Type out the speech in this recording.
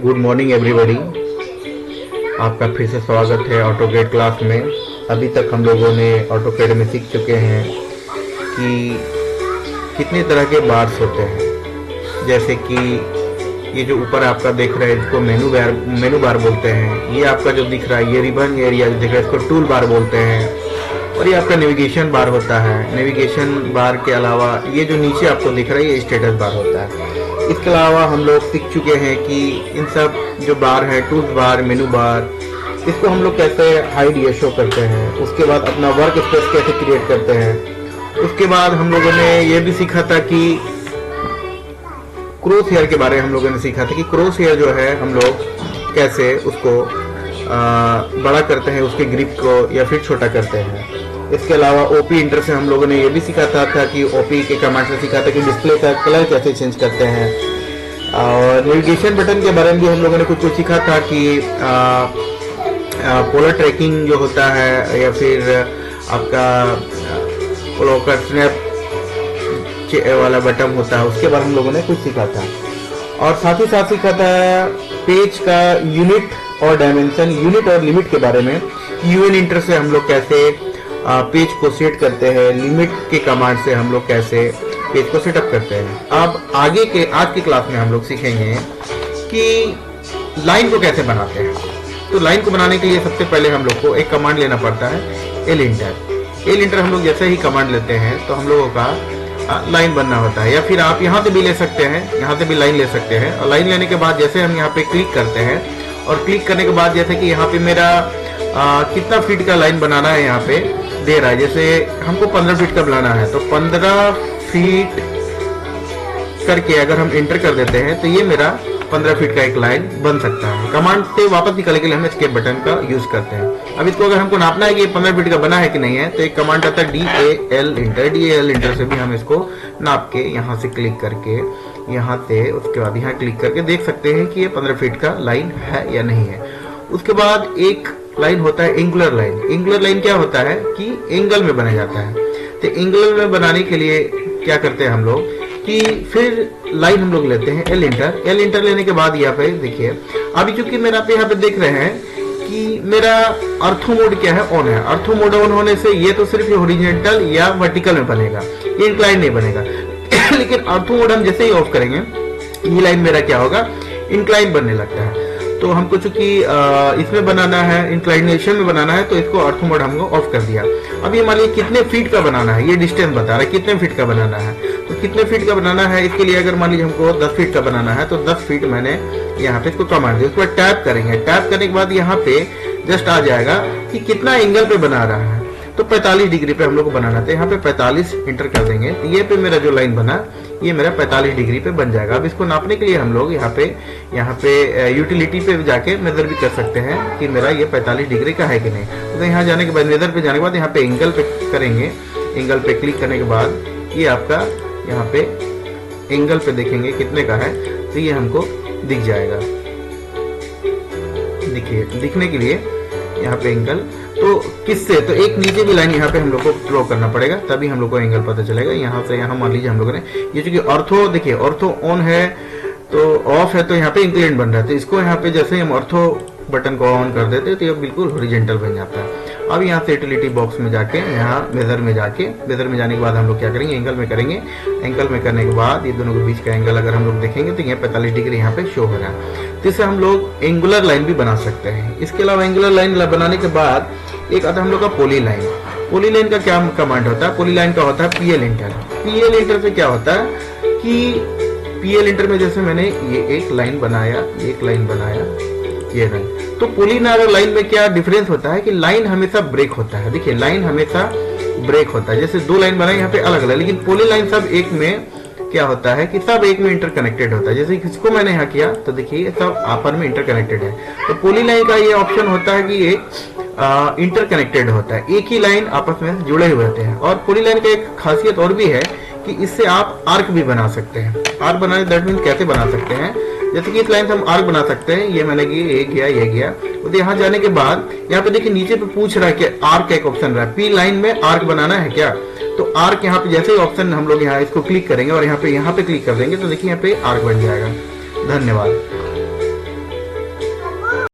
Good morning everybody. आपका फिर से स्वागत है ऑटोकैड क्लास में। अभी तक हम लोगों ने ऑटोकैड में सीख चुके हैं कि कितने तरह के बार्स होते हैं। जैसे कि ये जो ऊपर आपका देख रहा है इसको मेनू बार बोलते हैं। ये आपका जो दिख रहा है ये रिबन एरिया जो दिख रहा है इसको टूल बार बोलते हैं। और ये आपका नेविगेशन बार होता है। नेविगेशन बार के अलावा ये जो नीचे आपको दिख रहा है ये स्टेटस बार होता है। इसके अलावा हम लोग सीख चुके हैं कि इन सब जो बार है टूल्स बार, मेनू बार, इसको हम लोग कैसे हाइड या शो करते हैं। उसके बाद अपना वर्क स्पेस कैसे क्रिएट करते हैं। उसके बाद हम लोगों ने ये भी सीखा था कि क्रॉस हेयर के बारे में हम लोगों ने सीखा था कि क्रॉस हेयर जो है हम लोग कैसे उसको बड़ा करते हैं, उसके ग्रिप को या फिर छोटा करते हैं। इसके अलावा ओपी इंटर से हम लोगों ने ये भी सीखा था कि ओपी के कमांड से सीखा था कि डिस्प्ले का कलर कैसे चेंज करते हैं। और नेविगेशन बटन के बारे में भी हम लोगों ने कुछ सीखा था कि पोलर ट्रैकिंग जो होता है या फिर आपका पोलर स्नैप वाला बटन होता है उसके बारे में हम लोगों ने कुछ सीखा था। और साथ ही साथ सीखा था पेज का यूनिट और डायमेंशन, यूनिट और लिमिट के बारे में। यूएन इंटर से हम लोग कैसे पेज को सेट करते हैं, लिमिट के कमांड से हम लोग कैसे पेज को सेटअप करते हैं। अब आज की क्लास में हम लोग सीखेंगे कि लाइन को कैसे बनाते हैं। तो लाइन को बनाने के लिए सबसे पहले हम लोग को एक कमांड लेना पड़ता है, एल इंटर। हम लोग जैसे ही कमांड लेते हैं तो हम लोगों का लाइन बनना होता है। या फिर आप यहाँ से भी ले सकते हैं, यहाँ से भी लाइन ले सकते हैं। और लाइन लेने के बाद जैसे हम यहाँ पे क्लिक करते हैं और क्लिक करने के बाद जैसे कि यहाँ पे मेरा कितना फीट का लाइन बनाना है यहाँ पे दे रहा है। जैसे हमको 15 फीट का बनाना है तो 15 फीट करके अगर हम इंटर कर देते हैं तो ये मेरा 15 फीट का एक लाइन बन सकता है। कमांड से वापस निकालने के लिए हम एस्केप बटन का यूज करते हैं। अब इसको अगर हमको नापना है कि 15 फीट का बना है कि नहीं है तो एक कमांड आता है DAL इंटर से भी हम इसको नाप के यहाँ से क्लिक करके यहाँ से उसके बाद यहाँ क्लिक करके देख सकते हैं कि ये 15 फीट का लाइन है या नहीं है। उसके बाद एक लाइन होता है एंगुलर लाइन। एंगुलर लाइन क्या होता है कि एंगल में बना जाता है। तो एंगल में बनाने के लिए क्या करते हैं हम लोग कि फिर लाइन हम लोग लेते हैं एल इंटर लेने के बाद यहाँ पे देखिए अभी चूंकि मेरा पे यहाँ पे देख रहे हैं कि मेरा अर्थो मोड क्या है, ऑन है। अर्थो मोड ऑन होने से ये तो सिर्फ हॉरिजॉन्टल या वर्टिकल में बनेगा, ये इंक्लाइन नहीं बनेगा। लेकिन अर्थो मोड हम जैसे ही ऑफ करेंगे ये लाइन मेरा क्या होगा, इंक्लाइन बनने लगता है। तो हमको चूंकि इसमें बनाना है, इंक्लाइनेशन में बनाना है, तो इसको अर्थो मोड हमको ऑफ कर दिया। अब ये मान लीजिए कितने फीट का बनाना है, ये डिस्टेंस बता रहा है कितने फीट का बनाना है। तो कितने फीट का बनाना है इसके लिए अगर मान लीजिए हमको 10 फीट का बनाना है तो 10 फीट मैंने यहाँ पे इसको कमांड दिया। उसके बाद टैप करेंगे, टैप करने के बाद यहाँ पे जस्ट आ जाएगा कि कितना एंगल पे बना रहा है। तो 45 डिग्री पे हम लोग को बनाना था। यहाँ पे 45 इंटर कर देंगे तो ये पे मेरा जो लाइन बना ये मेरा 45 डिग्री पे बन जाएगा। अब इसको नापने के लिए हम लोग यहाँ पे यूटिलिटी पे जाके मेजर भी कर सकते हैं कि मेरा ये 45 डिग्री का है कि नहीं। तो यहाँ जाने के बाद मेजर पे जाने के बाद यहाँ पे एंगल पे करेंगे। एंगल पे क्लिक करने के बाद ये आपका यहाँ पे एंगल पे देखेंगे कितने का है तो ये हमको दिख जाएगा। देखिए दिखने के लिए यहाँ पे एंगल तो किससे, तो एक नीचे भी लाइन यहाँ पे हम लोग को ड्रॉ करना पड़ेगा तभी हम लोग को एंगल पता चलेगा। यहाँ से यहाँ मान लीजिए हम लोगों ने ये चूंकि ऑर्थो, देखिए ऑर्थो ऑन है तो ऑफ है तो यहाँ पे इंक्लाइन बन रहा है। तो इसको यहाँ पे जैसे हम ऑर्थो बटन को ऑन कर देते तो ये बिल्कुल हॉरिजॉन्टल बन जाता है। अब यहाँ से यूटिलिटी बॉक्स में जाके यहाँ मेजर में जाने के बाद हम लोग क्या करेंगे, एंगल में करेंगे। एंगल में करने के बाद ये दोनों के बीच का एंगल अगर हम लोग देखेंगे तो ये 45 डिग्री यहाँ पे शो हो रहा है। तो इससे हम लोग एंगुलर लाइन भी बना सकते हैं। इसके अलावा एंगुलर लाइन बनाने के बाद एक आता है हम लोग का पोली लाइन। पोली लाइन का क्या कमांड होता है, पोली लाइन का होता है PL इंटर से क्या होता है कि PL इंटर में जैसे मैंने ये एक लाइन बनाया, ये लाइन, तो पोली लाइन में क्या डिफरेंस होता है कि लाइन हमेशा ब्रेक होता है। देखिए लाइन हमेशा ब्रेक होता है। जैसे दो लाइन बनाए यहाँ पे अलग अलग, लेकिन पोली लाइन सब एक में क्या होता है कि सब एक में इंटरकनेक्टेड होता है। जैसे किसको मैंने यहाँ किया तो देखिए सब आपस में इंटरकनेक्टेड है। तो पोली लाइन का ये ऑप्शन होता है कि ये इंटरकनेक्टेड होता है, एक ही लाइन आपस में जुड़े हुए होते हैं। और पोली लाइन का एक खासियत और भी है कि इससे आप आर्क भी बना सकते हैं। आर्क बनाने दैट मीन कैसे बना सकते हैं, जैसे कि इस लाइन से हम आर्क बना सकते हैं। ये मैंने ये गया तो यहाँ जाने के बाद यहाँ पे देखिए नीचे पे पूछ रहा है कि आर्क एक ऑप्शन रहा है, P लाइन में आर्क बनाना है क्या। तो आर्क यहाँ पे जैसे ही ऑप्शन हम लोग यहाँ इसको क्लिक करेंगे और यहाँ पे क्लिक कर देंगे तो देखिए यहाँ पे आर्क बन जाएगा। धन्यवाद।